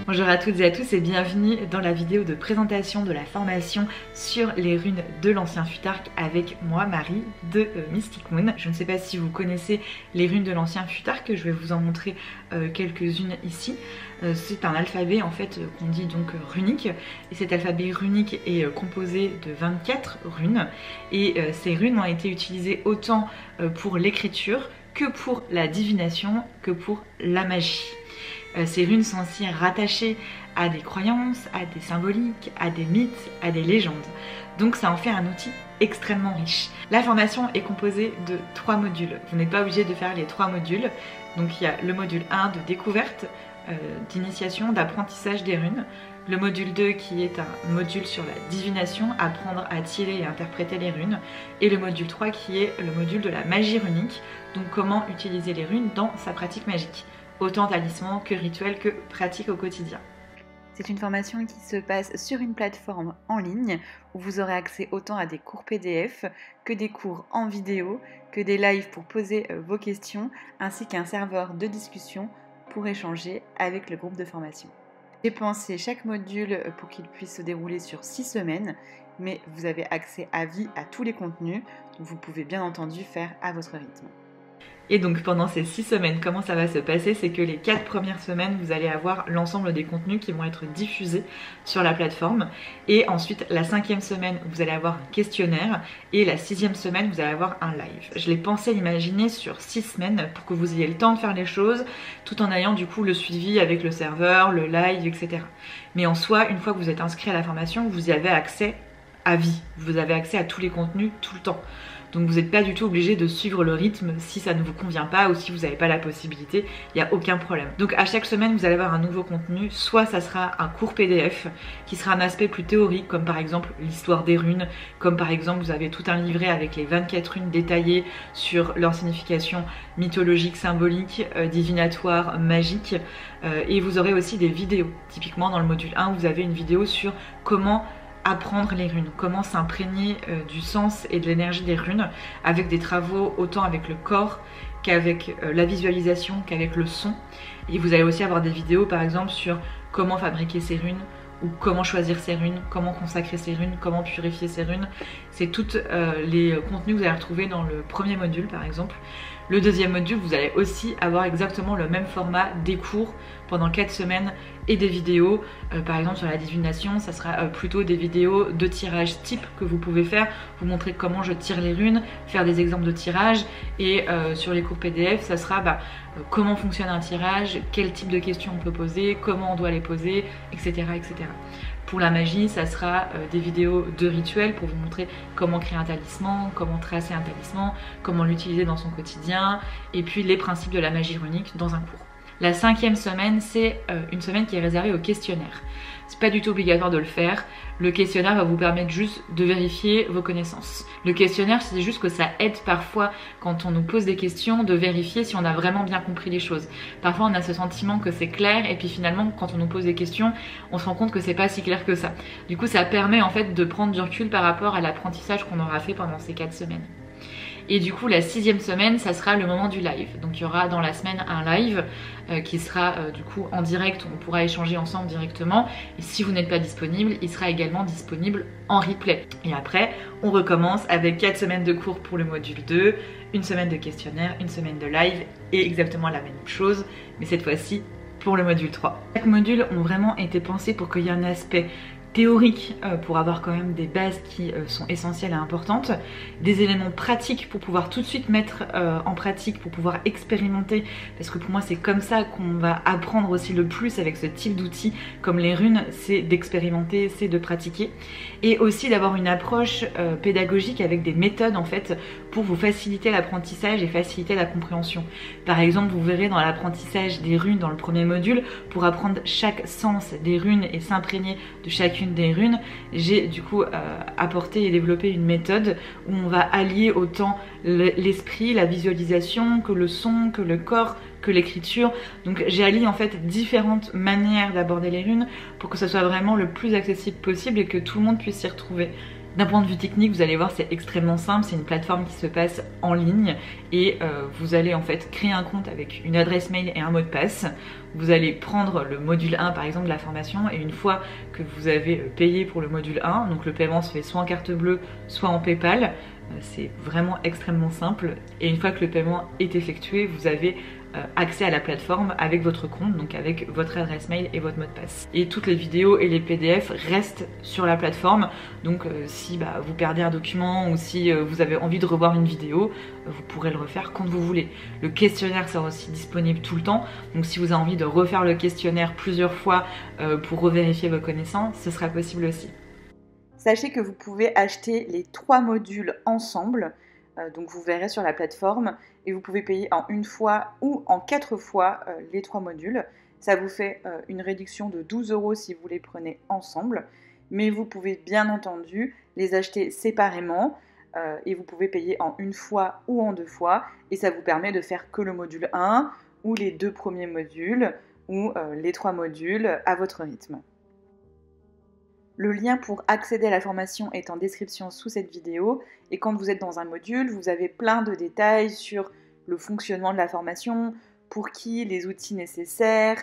Bonjour à toutes et à tous et bienvenue dans la vidéo de présentation de la formation sur les runes de l'ancien Futhark avec moi, Marie de Mystic Moon. Je ne sais pas si vous connaissez les runes de l'ancien Futhark, je vais vous en montrer quelques-unes ici. C'est un alphabet en fait qu'on dit donc runique, et cet alphabet runique est composé de 24 runes et ces runes ont été utilisées autant pour l'écriture que pour la divination que pour la magie. Ces runes sont aussi rattachées à des croyances, à des symboliques, à des mythes, à des légendes. Donc ça en fait un outil extrêmement riche. La formation est composée de 3 modules. Vous n'êtes pas obligé de faire les 3 modules. Donc il y a le module 1 de découverte, d'initiation, d'apprentissage des runes. Le module 2 qui est un module sur la divination, apprendre à tirer et interpréter les runes. Et le module 3 qui est le module de la magie runique, donc comment utiliser les runes dans sa pratique magique. Autant talisman que rituel que pratique au quotidien. C'est une formation qui se passe sur une plateforme en ligne où vous aurez accès autant à des cours PDF que des cours en vidéo, que des lives pour poser vos questions, ainsi qu'un serveur de discussion pour échanger avec le groupe de formation. J'ai pensé chaque module pour qu'il puisse se dérouler sur 6 semaines, mais vous avez accès à vie à tous les contenus, donc vous pouvez bien entendu faire à votre rythme. Et donc pendant ces 6 semaines, comment ça va se passer? C'est que les 4 premières semaines, vous allez avoir l'ensemble des contenus qui vont être diffusés sur la plateforme. Et ensuite, la 5e semaine, vous allez avoir un questionnaire. Et la 6e semaine, vous allez avoir un live. Je l'ai pensé imaginer sur 6 semaines pour que vous ayez le temps de faire les choses, tout en ayant du coup le suivi avec le serveur, le live, etc. Mais en soi, une fois que vous êtes inscrit à la formation, vous y avez accès à vie. Vous avez accès à tous les contenus tout le temps. Donc vous n'êtes pas du tout obligé de suivre le rythme si ça ne vous convient pas ou si vous n'avez pas la possibilité, il n'y a aucun problème. Donc à chaque semaine vous allez avoir un nouveau contenu, soit ça sera un cours PDF qui sera un aspect plus théorique comme par exemple l'histoire des runes, comme par exemple vous avez tout un livret avec les 24 runes détaillées sur leur signification mythologique, symbolique, divinatoire, magique, et vous aurez aussi des vidéos. Typiquement dans le module 1 vous avez une vidéo sur comment apprendre les runes, comment s'imprégner du sens et de l'énergie des runes avec des travaux autant avec le corps qu'avec la visualisation, qu'avec le son. Et vous allez aussi avoir des vidéos par exemple sur comment fabriquer ces runes ou comment choisir ces runes, comment consacrer ces runes, comment purifier ces runes. C'est tous les contenus que vous allez retrouver dans le premier module par exemple. Le deuxième module, vous allez aussi avoir exactement le même format des cours pendant 4 semaines et des vidéos. Par exemple sur la divination, ça sera plutôt des vidéos de tirage type que vous pouvez faire, vous montrer comment je tire les runes, faire des exemples de tirage. Et sur les cours PDF, ça sera comment fonctionne un tirage, quel type de questions on peut poser, comment on doit les poser, etc. etc. Pour la magie, ça sera des vidéos de rituels pour vous montrer comment créer un talisman, comment tracer un talisman, comment l'utiliser dans son quotidien, et puis les principes de la magie runique dans un cours. La 5e semaine, c'est une semaine qui est réservée au questionnaire. C'est pas du tout obligatoire de le faire. Le questionnaire va vous permettre juste de vérifier vos connaissances. Le questionnaire, c'est juste que ça aide parfois quand on nous pose des questions de vérifier si on a vraiment bien compris les choses. Parfois on a ce sentiment que c'est clair et puis finalement quand on nous pose des questions, on se rend compte que c'est pas si clair que ça. Du coup ça permet en fait de prendre du recul par rapport à l'apprentissage qu'on aura fait pendant ces 4 semaines. Et du coup la 6e semaine ça sera le moment du live. Donc il y aura dans la semaine un live qui sera du coup en direct, on pourra échanger ensemble directement. Et si vous n'êtes pas disponible, il sera également disponible en replay. Et après on recommence avec 4 semaines de cours pour le module 2, une semaine de questionnaire, une semaine de live et exactement la même chose, mais cette fois-ci pour le module 3. Chaque module ont vraiment été pensés pour qu'il y ait un aspect théorique pour avoir quand même des bases qui sont essentielles et importantes, des éléments pratiques pour pouvoir tout de suite mettre en pratique, pour pouvoir expérimenter, parce que pour moi c'est comme ça qu'on va apprendre aussi le plus avec ce type d'outils comme les runes, c'est d'expérimenter, c'est de pratiquer, et aussi d'avoir une approche pédagogique avec des méthodes en fait pour vous faciliter l'apprentissage et faciliter la compréhension. Par exemple, vous verrez dans l'apprentissage des runes dans le premier module, pour apprendre chaque sens des runes et s'imprégner de chacune des runes, j'ai du coup apporté et développé une méthode où on va allier autant l'esprit, la visualisation, que le son, que le corps, que l'écriture. Donc j'ai allié en fait différentes manières d'aborder les runes pour que ce soit vraiment le plus accessible possible et que tout le monde puisse s'y retrouver. D'un point de vue technique, vous allez voir, c'est extrêmement simple, c'est une plateforme qui se passe en ligne et vous allez en fait créer un compte avec une adresse mail et un mot de passe. Vous allez prendre le module 1 par exemple de la formation et une fois que vous avez payé pour le module 1, donc le paiement se fait soit en carte bleue, soit en PayPal, c'est vraiment extrêmement simple et une fois que le paiement est effectué, vous avez accès à la plateforme avec votre compte, donc avec votre adresse mail et votre mot de passe. Et toutes les vidéos et les PDF restent sur la plateforme, donc si vous perdez un document ou si vous avez envie de revoir une vidéo, vous pourrez le refaire quand vous voulez. Le questionnaire sera aussi disponible tout le temps, donc si vous avez envie de refaire le questionnaire plusieurs fois pour revérifier vos connaissances, ce sera possible aussi. Sachez que vous pouvez acheter les 3 modules ensemble, donc vous verrez sur la plateforme, et vous pouvez payer en une fois ou en 4 fois les 3 modules. Ça vous fait une réduction de 12 € si vous les prenez ensemble, mais vous pouvez bien entendu les acheter séparément et vous pouvez payer en une fois ou en 2 fois, et ça vous permet de faire que le module 1 ou les 2 premiers modules ou les 3 modules à votre rythme. Le lien pour accéder à la formation est en description sous cette vidéo et quand vous êtes dans un module, vous avez plein de détails sur le fonctionnement de la formation, pour qui, les outils nécessaires,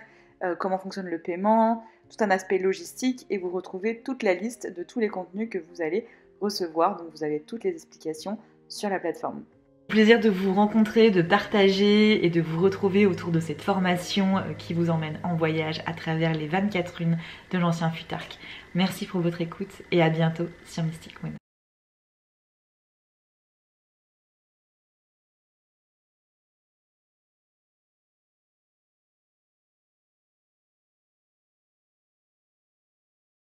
comment fonctionne le paiement, tout un aspect logistique et vous retrouvez toute la liste de tous les contenus que vous allez recevoir, donc vous avez toutes les explications sur la plateforme. Plaisir de vous rencontrer, de partager et de vous retrouver autour de cette formation qui vous emmène en voyage à travers les 24 runes de l'ancien Futhark. Merci pour votre écoute et à bientôt sur Mystic Moon.